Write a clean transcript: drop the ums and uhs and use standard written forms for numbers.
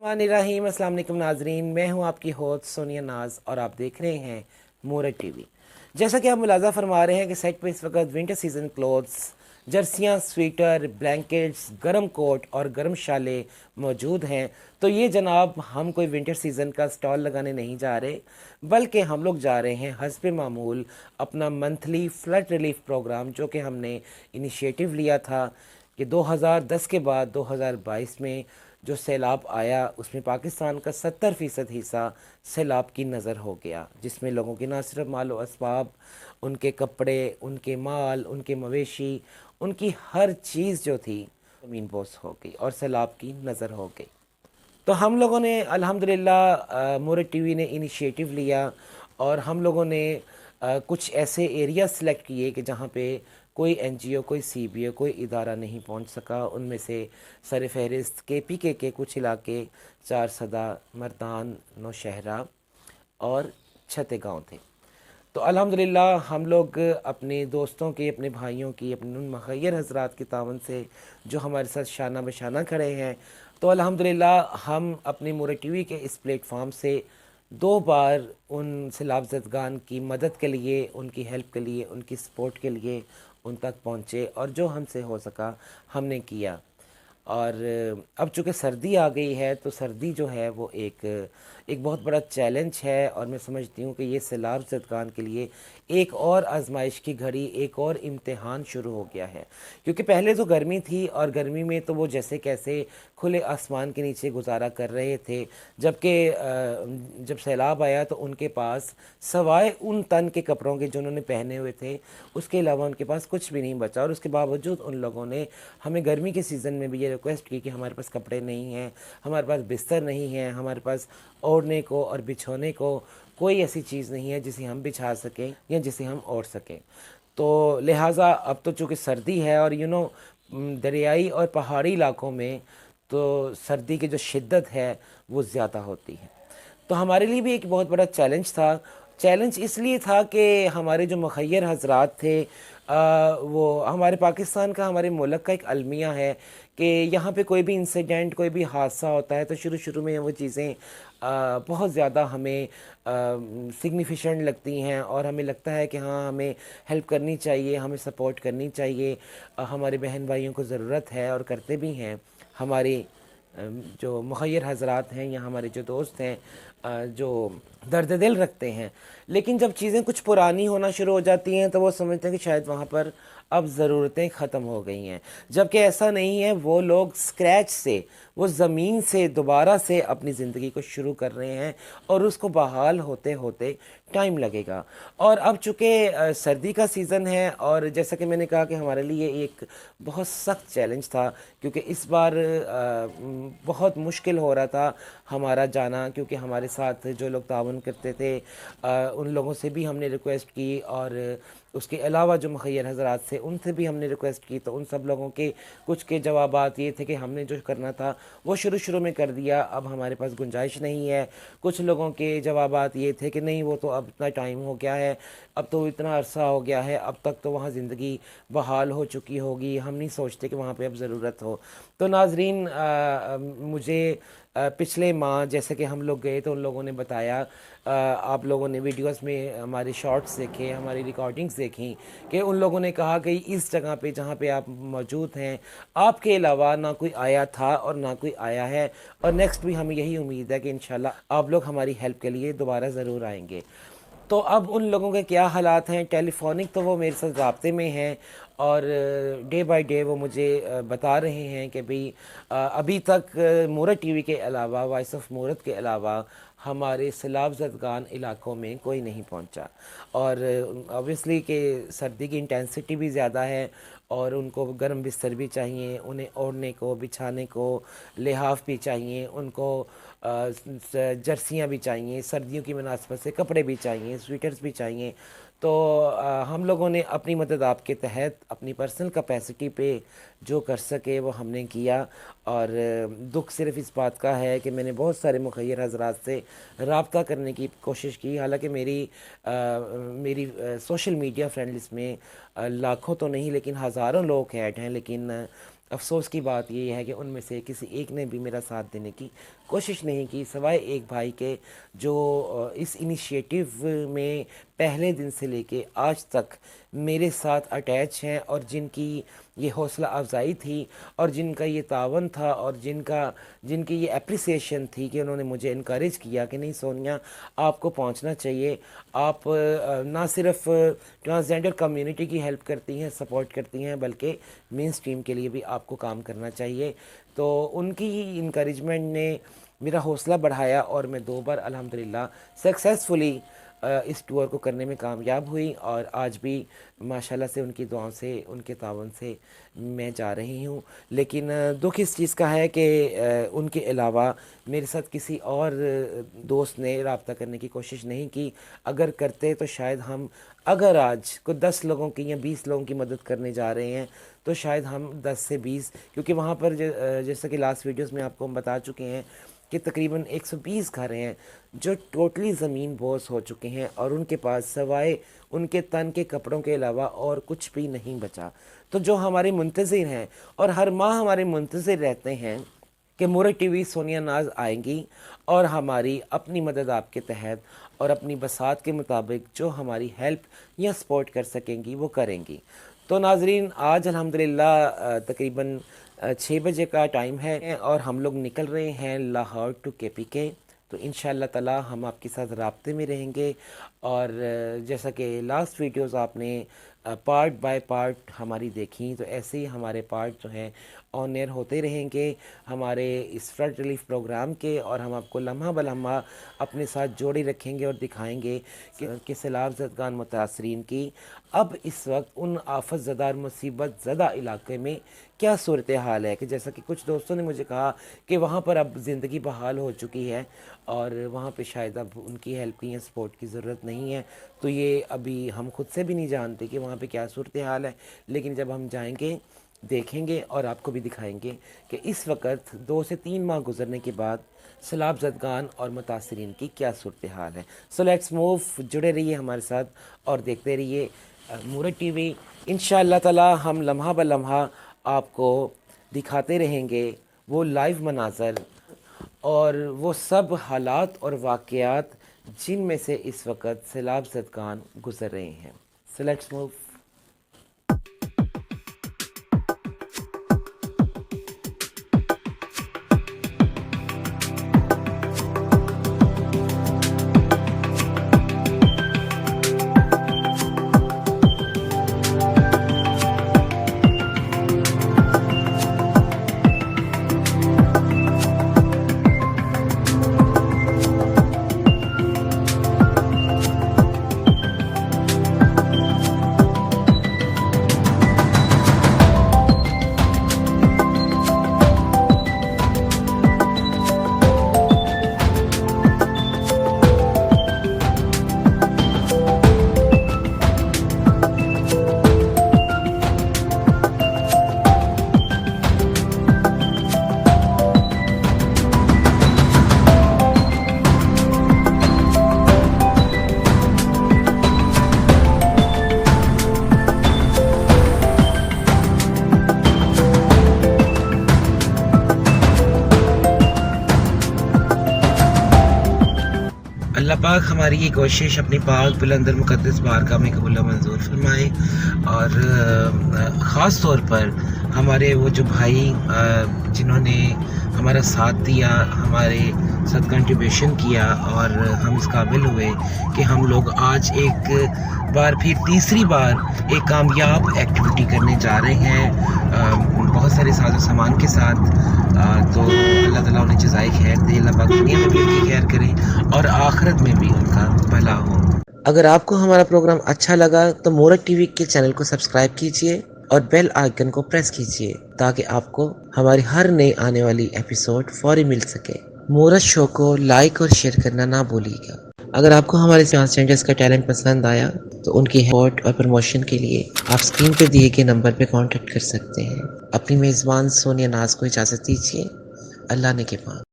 रहीम अस्सलाम वालेकुम नाजरीन, मैं हूं आपकी होस्ट सोनिया नाज और आप देख रहे हैं मूरत टीवी। जैसा कि आप मुलाजा फरमा रहे हैं कि सेट पे इस वक्त विंटर सीजन क्लोथ्स, जर्सियाँ, स्वेटर, ब्लैंकेट्स, गर्म कोट और गर्म शाले मौजूद हैं। तो ये जनाब, हम कोई विंटर सीज़न का स्टॉल लगाने नहीं जा रहे, बल्कि हम लोग जा रहे हैं हस्ब मामूल अपना मंथली फ्लड रिलीफ प्रोग्राम, जो कि हमने इनिशिएटिव लिया था कि 2010 के बाद 2022 में जो सैलाब आया उसमें पाकिस्तान का 70% हिस्सा सैलाब की नज़र हो गया, जिसमें लोगों की ना सिर्फ माल व असबाब, उनके कपड़े, उनके माल, उनके मवेशी, उनकी हर चीज़ जो थी ज़मीन बोस हो गई और सैलाब की नज़र हो गई। तो हम लोगों ने अल्हम्दुलिल्लाह मूरत टीवी ने इनिशिएटिव लिया और हम लोगों ने कुछ ऐसे एरिया सेलेक्ट किए कि जहाँ पे कोई एनजीओ, कोई सीबीओ, कोई इदारा नहीं पहुँच सका। उनमें से सर फहरिस्त केपीके के कुछ इलाके चार सदा, मर्दान, नौशहरा और छते गाँव थे। तो अल्हम्दुलिल्लाह हम लोग अपने दोस्तों की, अपने भाइयों की, अपने उन मुखय्यर हजरात की तावन से जो हमारे साथ शाना बशाना खड़े हैं, तो अल्हम्दुलिल्लाह हम अपनी मूरत टीवी के इस प्लेटफार्म से 2 बार उन सैलाब ज़दगान की मदद के लिए, उनकी हेल्प के लिए, उनकी सपोर्ट के लिए उन तक पहुँचे और जो हमसे हो सका हमने किया। और अब चूँकि सर्दी आ गई है तो सर्दी जो है वो एक बहुत बड़ा चैलेंज है और मैं समझती हूँ कि ये सैलाब ज़दगान के लिए एक और आजमाइश की घड़ी, एक और इम्तिहान शुरू हो गया है। क्योंकि पहले तो गर्मी थी और गर्मी में तो वो जैसे कैसे खुले आसमान के नीचे गुजारा कर रहे थे, जबकि जब सैलाब आया तो उनके पास सवाए उन तन के कपड़ों के जो उन्होंने पहने हुए थे, उसके अलावा उनके पास कुछ भी नहीं बचा। और उसके बावजूद उन लोगों ने हमें गर्मी के सीज़न में भी ये रिक्वेस्ट की कि हमारे पास कपड़े नहीं हैं, हमारे पास बिस्तर नहीं है, हमारे पास ओढ़ने को और बिछोने को कोई ऐसी चीज़ नहीं है जिसे हम बिछा सकें या जिसे हम ओढ़ सकें। तो लिहाजा अब तो चूँकि सर्दी है और दरियाई और पहाड़ी इलाकों में तो सर्दी की जो शिद्दत है वो ज़्यादा होती है। तो हमारे लिए भी एक बहुत बड़ा चैलेंज था। चैलेंज इसलिए था कि हमारे जो मुखय्यर हजरात थे, वो हमारे पाकिस्तान का, हमारे मुल्क का एक अलमिया है कि यहाँ पे कोई भी इंसिडेंट, कोई भी हादसा होता है तो शुरू शुरू में वो चीज़ें बहुत ज़्यादा हमें सिग्निफिकेंट लगती हैं और हमें लगता है कि हाँ, हमें हेल्प करनी चाहिए, हमें सपोर्ट करनी चाहिए। हमारे बहन भाइयों को ज़रूरत है और करते भी हैं। हमारे जो मुखय्यर हजरात हैं या हमारे जो दोस्त हैं जो दर्द दिल रखते हैं, लेकिन जब चीज़ें कुछ पुरानी होना शुरू हो जाती हैं तो वो समझते हैं कि शायद वहाँ पर अब ज़रूरतें ख़त्म हो गई हैं, जबकि ऐसा नहीं है। वो लोग स्क्रैच से, वो ज़मीन से दोबारा से अपनी ज़िंदगी को शुरू कर रहे हैं और उसको बहाल होते होते टाइम लगेगा। और अब चूँकि सर्दी का सीज़न है और जैसा कि मैंने कहा कि हमारे लिए एक बहुत सख्त चैलेंज था, क्योंकि इस बार बहुत मुश्किल हो रहा था हमारा जाना, क्योंकि हमारे साथ जो लोग तावन करते थे उन लोगों से भी हमने रिक्वेस्ट की और उसके अलावा जो मुखय्यर हजरात थे उनसे भी हमने रिक्वेस्ट की। तो उन सब लोगों के कुछ के जवाबात ये थे कि हमने जो करना था वो शुरू शुरू में कर दिया, अब हमारे पास गुंजाइश नहीं है। कुछ लोगों के जवाबात ये थे कि नहीं, वो तो अब इतना टाइम हो गया है, अब तो इतना अरसा हो गया है, अब तक तो वहाँ ज़िंदगी बहाल हो चुकी होगी, हम नहीं सोचते कि वहाँ पे अब ज़रूरत हो। तो नाजरीन, मुझे पिछले माह जैसे कि हम लोग गए तो उन लोगों ने बताया, आप लोगों ने वीडियोस में हमारे शॉर्ट्स देखे, हमारी रिकॉर्डिंग्स देखी कि उन लोगों ने कहा कि इस जगह पे जहाँ पे आप मौजूद हैं, आपके अलावा ना कोई आया था और ना कोई आया है, और नेक्स्ट भी हमें यही उम्मीद है कि इंशाल्लाह आप लोग हमारी हेल्प के लिए दोबारा ज़रूर आएंगे। तो अब उन लोगों के क्या हालात हैं, टेलीफोनिक तो वो मेरे साथ राब्ते में हैं और डे बाय डे वो मुझे बता रहे हैं कि भाई अभी तक मूरत टीवी के अलावा, वॉइस ऑफ मूरत के अलावा हमारे सैलाब ज़दगान इलाकों में कोई नहीं पहुंचा। और ऑब्वियसली कि सर्दी की इंटेंसिटी भी ज़्यादा है और उनको गर्म बिस्तर भी चाहिए, उन्हें ओढ़ने को, बिछाने को लिहाफ भी चाहिए, उनको जर्सियाँ भी चाहिए, सर्दियों की मुनासबत से कपड़े भी चाहिए, स्वेटर्स भी चाहिए। तो हम लोगों ने अपनी मदद आपके तहत अपनी पर्सनल कैपेसिटी पे जो कर सके वो हमने किया। और दुख सिर्फ़ इस बात का है कि मैंने बहुत सारे मुखय्यर हजरात से रब्ता करने की कोशिश की, हालांकि मेरी सोशल मीडिया फ्रेंड लिस्ट में लाखों तो नहीं लेकिन हज़ारों लोग ऐड हैं, लेकिन افسوس کی بات یہ ہے کہ ان میں سے کسی ایک نے بھی میرا ساتھ دینے کی کوشش نہیں کی، سوائے ایک بھائی کے جو اس انیشیٹو میں پہلے دن سے لے کے آج تک میرے ساتھ اٹیچ ہیں، اور جن کی یہ حوصلہ افزائی تھی اور جن کا یہ تعاون تھا اور جن کی یہ اپریسیشن تھی کہ انہوں نے مجھے انکریج کیا کہ نہیں سونیا آپ کو پہنچنا چاہیے، آپ نہ صرف ٹرانسجینڈر کمیونٹی کی ہیلپ کرتی ہیں، سپورٹ کرتی ہیں، بلکہ مین اسٹریم کے لیے بھی آپ کو کام کرنا چاہیے۔ تو ان کی انکریجمنٹ نے میرا حوصلہ بڑھایا اور میں 2 بار الحمدللہ سکسیسفلی اس ٹور کو کرنے میں کامیاب ہوئی، اور آج بھی ماشاءاللہ سے ان کی دعاؤں سے، ان کے تعاون سے میں جا رہی ہوں۔ لیکن دکھ اس چیز کا ہے کہ ان کے علاوہ میرے ساتھ کسی اور دوست نے رابطہ کرنے کی کوشش نہیں کی۔ اگر کرتے تو شاید اگر آج کوئی 10 لوگوں کی یا 20 لوگوں کی مدد کرنے جا رہے ہیں تو شاید ہم 10 سے 20، کیونکہ وہاں پر جیسا کہ لاسٹ ویڈیوز میں آپ کو ہم بتا چکے ہیں کہ تقریباً 120 گھر ہیں جو ٹوٹلی زمین بوس ہو چکے ہیں، اور ان کے پاس سوائے ان کے تن کے کپڑوں کے علاوہ اور کچھ بھی نہیں بچا۔ تو جو ہمارے منتظر ہیں اور ہر ماہ ہمارے منتظر رہتے ہیں کہ مورد ٹی وی سونیا ناز آئیں گی اور ہماری اپنی مدد آپ کے تحت اور اپنی بساط کے مطابق جو ہماری ہیلپ یا سپورٹ کر سکیں گی وہ کریں گی۔ تو ناظرین، آج الحمدللہ تقریباً 6 بجے کا ٹائم ہے اور ہم لوگ نکل رہے ہیں لاہور ٹو KPK۔ تو انشاءاللہ تعالی ہم آپ کے ساتھ رابطے میں رہیں گے، اور جیسا کہ لاسٹ ویڈیوز آپ نے پارٹ بائی پارٹ ہماری دیکھیں، تو ایسے ہی ہمارے پارٹ جو ہیں آن ایئر ہوتے رہیں گے ہمارے اس فلڈ ریلیف پروگرام کے، اور ہم آپ کو لمحہ بلمحہ اپنے ساتھ جوڑے رکھیں گے اور دکھائیں گے کہ سیلاب زدگان متاثرین کی اب اس وقت ان آفت زدہ اور مصیبت زدہ علاقے میں کیا صورتحال ہے۔ کہ جیسا کہ کچھ دوستوں نے مجھے کہا کہ وہاں پر اب زندگی بحال ہو چکی ہے اور وہاں پہ شاید اب ان کی ہیلپ کی یا سپورٹ کی ضرورت نہیں ہے، تو یہ ابھی ہم خود سے بھی نہیں جانتے کہ وہاں پہ کیا صورتحال ہے، لیکن جب ہم جائیں گے دیکھیں گے اور آپ کو بھی دکھائیں گے کہ اس وقت 2 سے 3 ماہ گزرنے کے بعد سیلاب زدگان اور متاثرین کی کیا صورتحال ہے۔ سو لیٹس موو، جڑے رہیے ہمارے ساتھ اور دیکھتے رہیے مورد ٹی وی۔ انشاءاللہ تعالی ہم لمحہ بلمحہ آپ کو دکھاتے رہیں گے وہ لائیو مناظر اور وہ سب حالات اور واقعات جن میں سے اس وقت سیلاب زدگان گزر رہے ہیں۔ So let's move. اللہ پاک ہماری یہ کوشش اپنی پاک بلند اور مقدس بارگاہ میں قبول و منظور فرمائے، اور خاص طور پر ہمارے وہ جو بھائی جنہوں نے ہمارا ساتھ دیا، ہمارے ساتھ کنٹریبیوشن کیا، اور ہم اس قابل ہوئے کہ ہم لوگ آج ایک بار پھر تیسری بار ایک کامیاب ایکٹیویٹی کرنے جا رہے ہیں بہت سارے ساز و سامان کے ساتھ۔ تو اللہ تعالیٰ انہیں جزائے خیر دے، اللہ پاک دنیا میں بھی ان کی خیر کرے اور آخرت میں بھی ان کا بھلا ہو۔ اگر آپ کو ہمارا پروگرام اچھا لگا تو مورد ٹی وی کے چینل کو سبسکرائب کیجئے اور بیل آئیکن کو پریس کیجئے تاکہ آپ کو ہماری ہر نئی آنے والی ایپیسوڈ فوری مل سکے۔ مورد شو کو لائک اور شیئر کرنا نہ بھولیے گا۔ اگر آپ کو ہمارے ٹرانسجینڈرز کا ٹیلنٹ پسند آیا تو ان کی سپورٹ اور پروموشن کے لیے آپ اسکرین پہ دیے گئے نمبر پہ کانٹیکٹ کر سکتے ہیں۔ اپنی میزبان سونیا ناز کو اجازت دیجیے۔ اللہ نے کے پاس۔